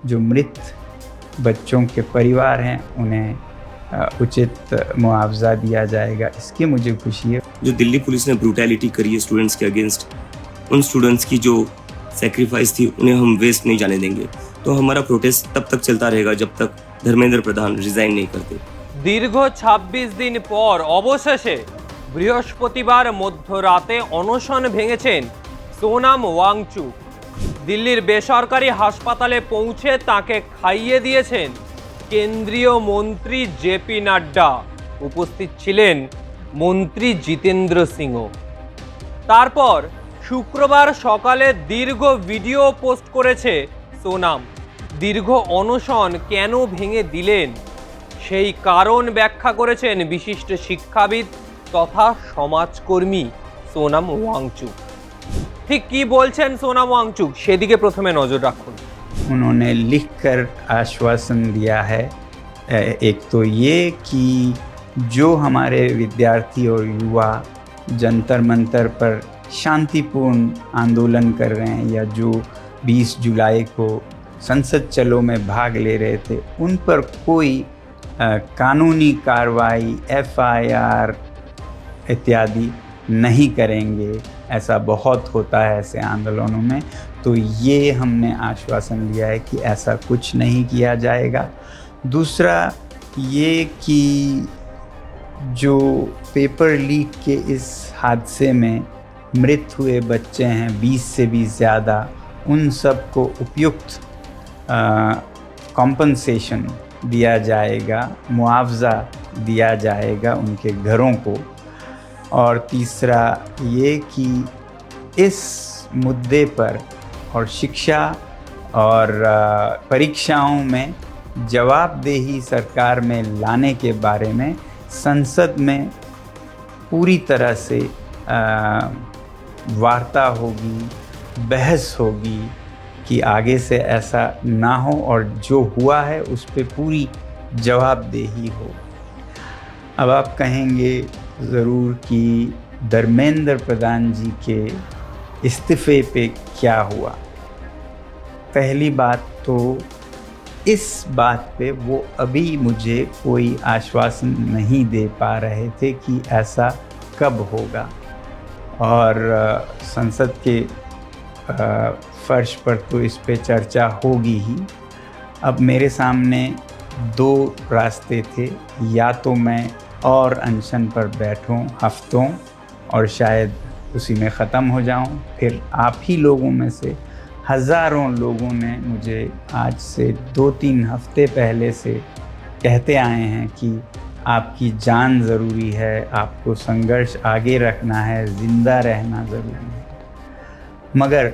जो मृत बच्चों के परिवार हैं उन्हें उचित मुआवजा दिया जाएगा, इसकी मुझे खुशी है। जो दिल्ली पुलिस ने ब्रूटैलिटी करी है स्टूडेंट्स के अगेंस्ट, उन स्टूडेंट्स की जो सेक्रीफाइस थी उन्हें हम वेस्ट नहीं जाने देंगे। तो हमारा प्रोटेस्ट तब तक चलता रहेगा जब तक धर्मेंद्र प्रधान रिजाइन नहीं करते। दीर्घ 26 दिन पर অবশেষে বৃহস্পতিবার মধ্যরাতে অনশন ভেঙেছেন সোনাম ওয়াংচুক। দিল্লির বেসরকারি হাসপাতালে পৌঁছে তাকে খাইয়ে দিয়েছেন কেন্দ্রীয় মন্ত্রী জেপি নাড্ডা। উপস্থিত ছিলেন মন্ত্রী জিতেন্দ্র সিংও। তারপর শুক্রবার সকালে দীর্ঘ ভিডিও পোস্ট করেছে সোনাম। দীর্ঘ অনশন কেন ভেঙে দিলেন সেই কারণ ব্যাখ্যা করেছেন বিশিষ্ট শিক্ষাবিদ তথা সমাজকর্মী সোনাম ওয়াংচুক। ঠিক কি বলছেন সোনাম ওয়াংচুক সেদিকে প্রথমে নজর রাখুন। उन्होंने लिखकर आश्वासन दिया है, एक तो ये कि जो हमारे विद्यार्थी और युवा जंतर मंतर पर शांतिपूर्ण आंदोलन कर रहे हैं या जो 20 जुलाई को संसद चलो में भाग ले रहे थे, उन पर कोई कानूनी कार्रवाई FIR इत्यादि नहीं करेंगे। ऐसा बहुत होता है ऐसे आंदोलनों में, तो ये हमने आश्वासन लिया है कि ऐसा कुछ नहीं किया जाएगा। दूसरा ये कि जो पेपर लीक के इस हादसे में मृत हुए बच्चे हैं 20 से भी ज़्यादा, उन सब को उपयुक्त कॉम्पनसेशन दिया जाएगा, मुआवजा दिया जाएगा उनके घरों को। और तीसरा ये कि इस मुद्दे पर और शिक्षा और परीक्षाओं में जवाबदेही सरकार में लाने के बारे में संसद में पूरी तरह से वार्ता होगी, बहस होगी कि आगे से ऐसा ना हो और जो हुआ है उस पे पूरी जवाबदेही हो। अब आप कहेंगे ज़रूर कि धर्मेंद्र प्रधान जी के इस्तीफ़े पे क्या हुआ। पहली बात तो इस बात पे वो अभी मुझे कोई आश्वासन नहीं दे पा रहे थे कि ऐसा कब होगा, और संसद के फर्श पर तो इस पे चर्चा होगी ही। अब मेरे सामने 2 रास्ते थे, या तो मैं और अनशन पर बैठूं हफ्तों और शायद उसी में ख़त्म हो जाऊं, फिर आप ही लोगों में से हज़ारों लोगों ने मुझे आज से 2-3 हफ्ते पहले से कहते आए हैं कि आपकी जान ज़रूरी है, आपको संघर्ष आगे रखना है, ज़िंदा रहना ज़रूरी है। मगर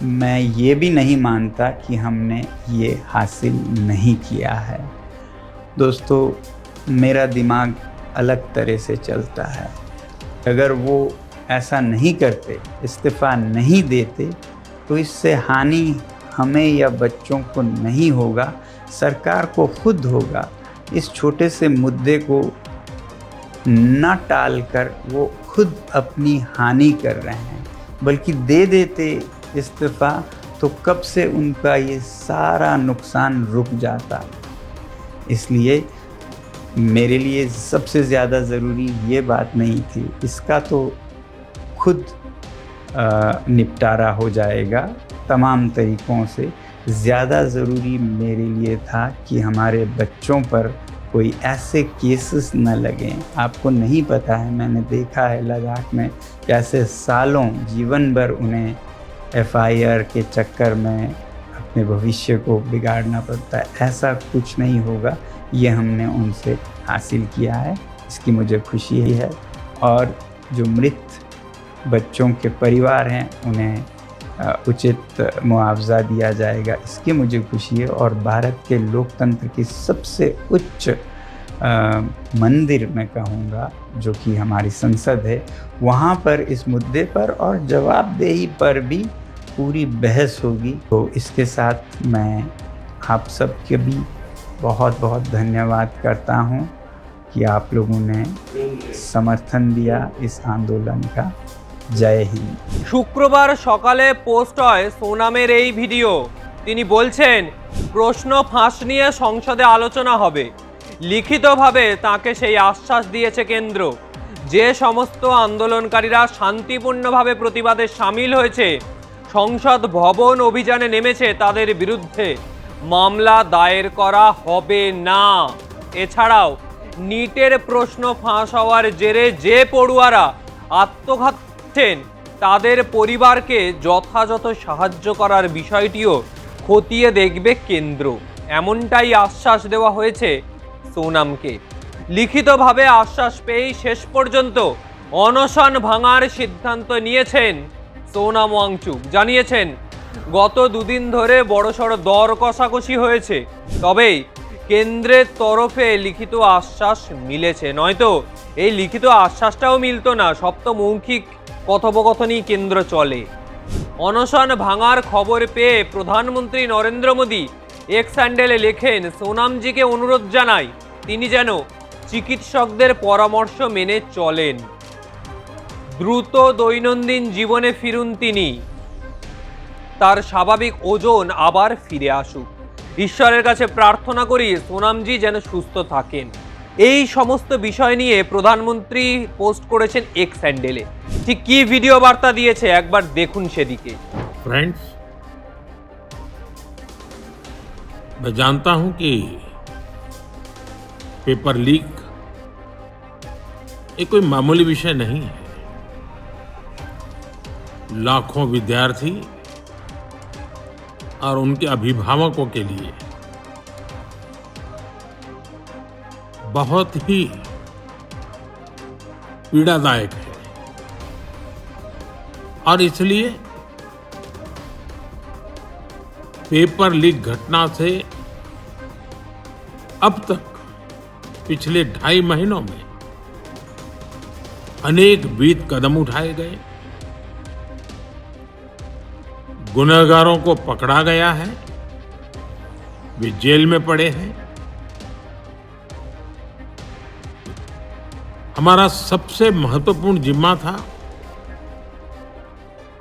मैं ये भी नहीं मानता कि हमने ये हासिल नहीं किया है। दोस्तों, मेरा दिमाग अलग तरह से चलता है। अगर वो ऐसा नहीं करते, इस्तीफ़ा नहीं देते, तो इससे हानि हमें या बच्चों को नहीं होगा, सरकार को खुद होगा। इस छोटे से मुद्दे को न टालकर वो खुद अपनी हानि कर रहे हैं। बल्कि दे देते इस्तीफ़ा तो कब से उनका ये सारा नुकसान रुक जाता। इसलिए मेरे लिए सबसे ज़्यादा ज़रूरी ये बात नहीं थी, इसका तो खुद निपटारा हो जाएगा तमाम तरीक़ों से। ज़्यादा ज़रूरी मेरे लिए था कि हमारे बच्चों पर कोई ऐसे केसेस न लगें। आपको नहीं पता है, मैंने देखा है लद्दाख में कैसे सालों जीवन भर उन्हें FIR के चक्कर में अपने भविष्य को बिगाड़ना पड़ता है। ऐसा कुछ नहीं होगा, ये हमने उनसे हासिल किया है, इसकी मुझे खुशी है। और जो मृत बच्चों के परिवार हैं उन्हें उचित मुआवजा दिया जाएगा, इसकी मुझे खुशी है। और भारत के लोकतंत्र की सबसे उच्च मंदिर मैं कहूँगा जो कि हमारी संसद है, वहाँ पर इस मुद्दे पर और जवाबदेही पर भी पूरी बहस होगी। तो इसके साथ मैं आप सबके भी बहुत बहुत धन्यवाद करता हूँ कि आप लोगों ने समर्थन दिया इस आंदोलन का। जय हिंद। शुक्रवार सकाले पोस्ट হয় সোনামের এই ভিডিও। তিনি বলছেন প্রশ্ন ফাঁস নিয়ে সংসদে আলোচনা হবে। লিখিতভাবে তাকে সেই আশ্বাস দিয়েছে কেন্দ্র। যে সমস্ত আন্দোলনকারীরা শান্তিপূর্ণভাবে প্রতিবাদে সামিল হয়েছে, সংসদ ভবন অভিযানে নেমেছে, তাদের বিরুদ্ধে মামলা দায়ের করা হবে না। এছাড়াও নিটের প্রশ্ন ফাঁস হওয়ার জেরে যে পড়ুয়ারা আত্মঘাত করছেন তাদের পরিবারকে যথাযথ সাহায্য করার বিষয়টিও খতিয়ে দেখবে কেন্দ্র, এমনটাই আশ্বাস দেওয়া হয়েছে সোনামকে। লিখিতভাবে আশ্বাস পেয়েই শেষ পর্যন্ত অনশন ভাঙার সিদ্ধান্ত নিয়েছেন সোনাম ওয়াংচুক। জানিয়েছেন গত দুদিন ধরে বড়সড় দর কষাকষি হয়েছে, তবেই কেন্দ্রের তরফে লিখিত আশ্বাস মিলেছে, নয়তো এই লিখিত আশ্বাসটাও মিলতো না। সপ্তমৌখিক কথোপকথনই কেন্দ্র চলে। অনশন ভাঙার খবর পেয়ে প্রধানমন্ত্রী নরেন্দ্র মোদী এক্স হ্যান্ডেলে লেখেন, সোনামজিকে অনুরোধ জানাই তিনি যেন চিকিৎসকদের পরামর্শ মেনে চলেন, দ্রুত দৈনন্দিন জীবনে ফিরুন তিনি, তার স্বাভাবিক ওজন আবার ফিরে আসুক। ঈশ্বরের কাছে প্রার্থনা করি সোনামজি যেন সুস্থ থাকেন। এই সমস্ত বিষয় নিয়ে প্রধানমন্ত্রী পোস্ট করেছেন এক্স হ্যান্ডেলে। ঠিক কি ভিডিও বার্তা দিয়েছে একবার দেখুন সেদিকে। फ्रेंड्स, मैं जानता हूं कि पेपर लीक ये कोई मामूली विषय नहीं है। लाखों विद्यार्थी और उनके अभिभावकों के लिए बहुत ही पीड़ादायक है और इसलिए पेपर लीक घटना से अब तक पिछले 2.5 महीनों में अनेक विध कदम उठाए गए, गुनहगारों को पकड़ा गया है, वे जेल में पड़े हैं। हमारा सबसे महत्वपूर्ण जिम्मा था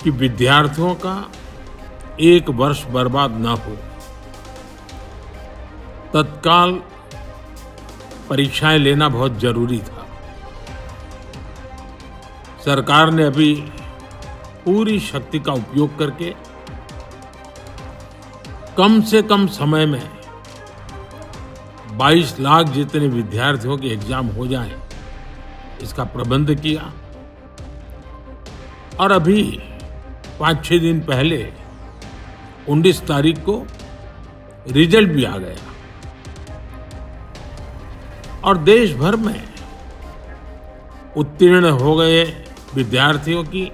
कि विद्यार्थियों का 1 वर्ष बर्बाद न हो। तत्काल परीक्षाएं लेना बहुत जरूरी था। सरकार ने अभी पूरी शक्ति का उपयोग करके कम से कम समय में 22 लाख जितने विद्यार्थियों के एग्जाम हो जाएं, इसका प्रबंध किया। और अभी 5-6 दिन पहले 19 तारीख को रिजल्ट भी आ गया और देश भर में उत्तीर्ण हो गए विद्यार्थियों की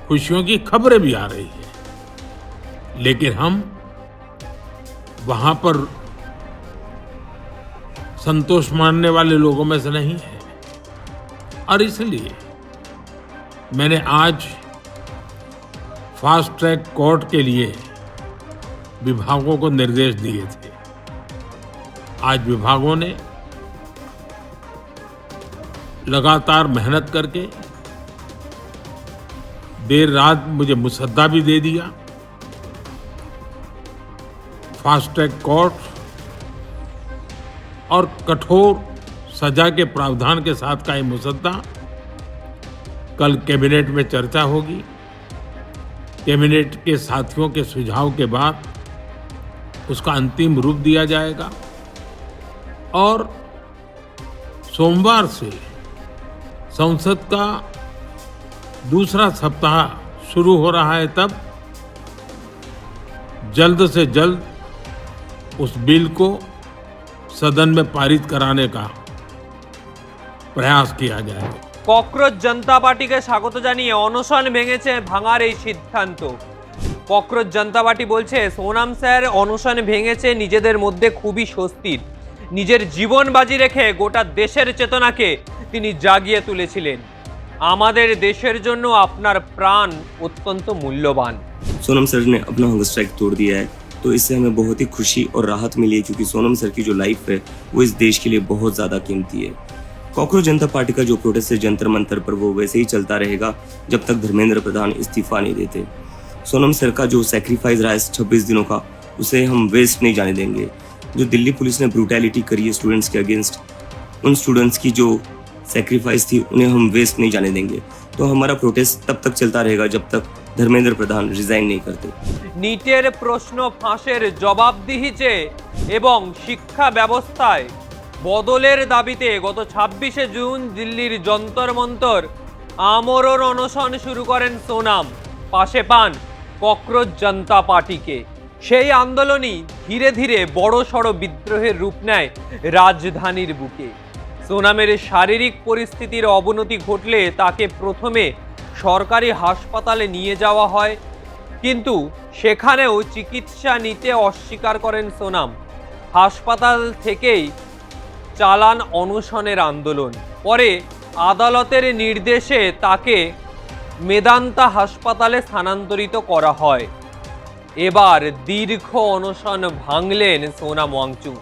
खुशियों की खबरें भी आ रही है। लेकिन हम वहां पर संतोष मानने वाले लोगों में से नहीं है और इसलिए मैंने आज फास्ट ट्रैक कोर्ट के लिए विभागों को निर्देश दिए थे। आज विभागों ने लगातार मेहनत करके देर रात मुझे मुसद्दा भी दे दिया। फास्ट ट्रैक कोर्ट और कठोर सजा के प्रावधान के साथ का ये मुसद्दा कल कैबिनेट में चर्चा होगी। कैबिनेट के साथियों के सुझाव के बाद उसका अंतिम रूप दिया जाएगा और सोमवार से संसद का दूसरा सप्ताह शुरू हो रहा है। तब जल्द से जल्द उस बिल को सदन में पारित कराने का प्रयास किया जाएगा। ককরোচ জনতা পার্টিকে স্বাগত জানিয়ে অনশন ভেঙেছে ভাঙার এই সিদ্ধান্ত। ককরোচ জনতা পার্টি বলছে সোনাম স্যার অনশন ভেঙেছে নিজেদের মধ্যে খুবই স্বস্তির। নিজের জীবন বাজি রেখে গোটা দেশের চেতনাকে তিনি জাগিয়ে তুলেছিলেন। আমাদের দেশের জন্য আপনার প্রাণ অত্যন্ত মূল্যবান। सोनम सर ने अपना हंगर स्ट्राइक तोड़ दिया है, तो इससे हमें बहुत ही खुशी और राहत मिली है, क्योंकि सोनम सर की जो लाइफ है वो इस देश के लिए बहुत ज़्यादा कीमती है। कॉकरोच जनता पार्टी का जो प्रोटेस्ट है जंतर मंतर पर, वो वैसे ही चलता रहेगा जब तक धर्मेंद्र प्रधान इस्तीफा नहीं देते। सोनम सर का जो सेक्रीफाइस रहा है 26 दिनों का, उसे हम वेस्ट नहीं जाने देंगे। जो दिल्ली पुलिस ने ब्रूटैलिटी करी है स्टूडेंट्स के अगेंस्ट, उन स्टूडेंट्स की जो सेक्रीफाइस थी उन्हें हम वेस्ट नहीं जाने देंगे। तो हमारा प्रोटेस्ट तब तक चलता रहेगा जब तक धर्मेंद्र प्रधान रिजाइन नहीं करते। নিটের প্রশ্ন ফাঁসের জবাবদিহি চেয়ে এবং শিক্ষা ব্যবস্থায় বদলের দাবিতে গত 26শে জুন দিল্লির যন্তর মন্তর আমরণ অনশন শুরু করেন সোনাম। পাশে পান ককরোচ জনতা পার্টিকে। সেই আন্দোলনই ধীরে ধীরে বড়সড় বিদ্রোহের রূপ নেয় রাজধানীর বুকে। সোনামের শারীরিক পরিস্থিতির অবনতি ঘটলে তাকে প্রথমে সরকারি হাসপাতালে নিয়ে যাওয়া হয়, কিন্তু সেখানেও চিকিৎসা নিতে অস্বীকার করেন সোনাম। হাসপাতাল থেকেই চালান অনশনের আন্দোলন। পরে আদালতের নির্দেশে তাকে মেদান্তা হাসপাতালে স্থানান্তরিত করা হয়। এবার দীর্ঘ অনশন ভাঙলেন সোনাম ওয়াংচুক।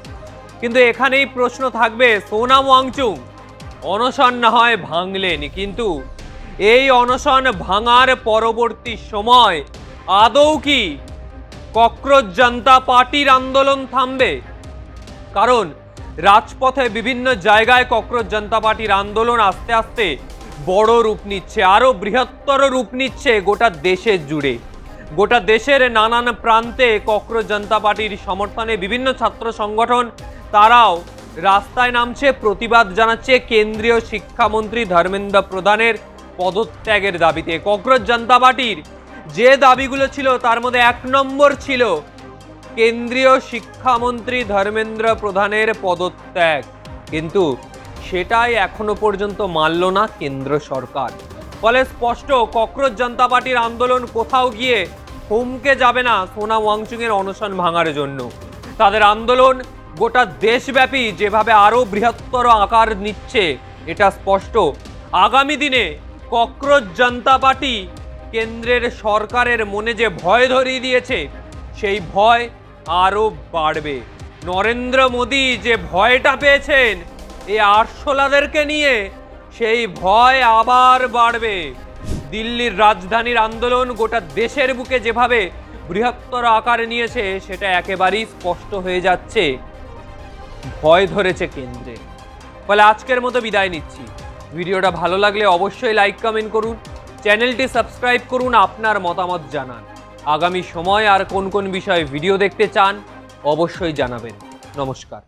কিন্তু এখানেই প্রশ্ন থাকবে, সোনাম ওয়াংচুক অনশন না হয় ভাঙলেন, কিন্তু এই অনশন ভাঙার পরবর্তী সময় আদৌ কি ককরোচ জনতা পার্টির আন্দোলন থামবে? কারণ রাজপথে বিভিন্ন জায়গায় ককরোচ জনতা পার্টির আন্দোলন আস্তে আস্তে বড় রূপ নিচ্ছে, আরো বৃহত্তর রূপ নিচ্ছে গোটা দেশে জুড়ে। গোটা দেশের নানান প্রান্তে ককরোচ জনতা পার্টির সমর্থনে বিভিন্ন ছাত্র সংগঠন তারাও রাস্তায় নামছে, প্রতিবাদ জানাচ্ছে কেন্দ্রীয় শিক্ষামন্ত্রী ধর্মেন্দ্র প্রধানের পদত্যাগের দাবিতে। ককরোচ জনতা পার্টির যে দাবিগুলো ছিল তার মধ্যে 1 নম্বর ছিল কেন্দ্রীয় শিক্ষামন্ত্রী ধর্মেন্দ্র প্রধানের পদত্যাগ, কিন্তু সেটাই এখনো পর্যন্ত মানল না কেন্দ্র সরকার। ফলে স্পষ্ট ককরোচ জনতা পার্টির আন্দোলন কোথাও গিয়ে থমকে যাবে না সোনাম ওয়াংচুকের অনশন ভাঙার জন্য। তাদের আন্দোলন গোটা দেশব্যাপী যেভাবে আরো বৃহত্তর আকার নিচ্ছে এটা স্পষ্ট। আগামী দিনে ককরোচ জনতা পার্টি কেন্দ্রের সরকারের মনে যে ভয় ধরিয়ে দিয়েছে সেই ভয় আরো বাড়বে। নরেন্দ্র মোদী যে ভয়টা পেয়েছেন এই আরশোলাদেরকে নিয়ে, সেই ভয় আবার বাড়বে। দিল্লির রাজধানীর আন্দোলন গোটা দেশের বুকে যেভাবে বৃহত্তর আকার নিয়েছে সেটা একেবারেই স্পষ্ট হয়ে যাচ্ছে ভয় ধরেছে কেন্দ্রে। ফলে আজকের মতো বিদায় নিচ্ছি। ভিডিওটা ভালো লাগলে অবশ্যই লাইক কমেন্ট করুন, চ্যানেলটি সাবস্ক্রাইব করুন, আপনার মতামত জানান। আগামী সময় আর কোন কোন বিষয়ে ভিডিও দেখতে চান অবশ্যই জানাবেন। নমস্কার।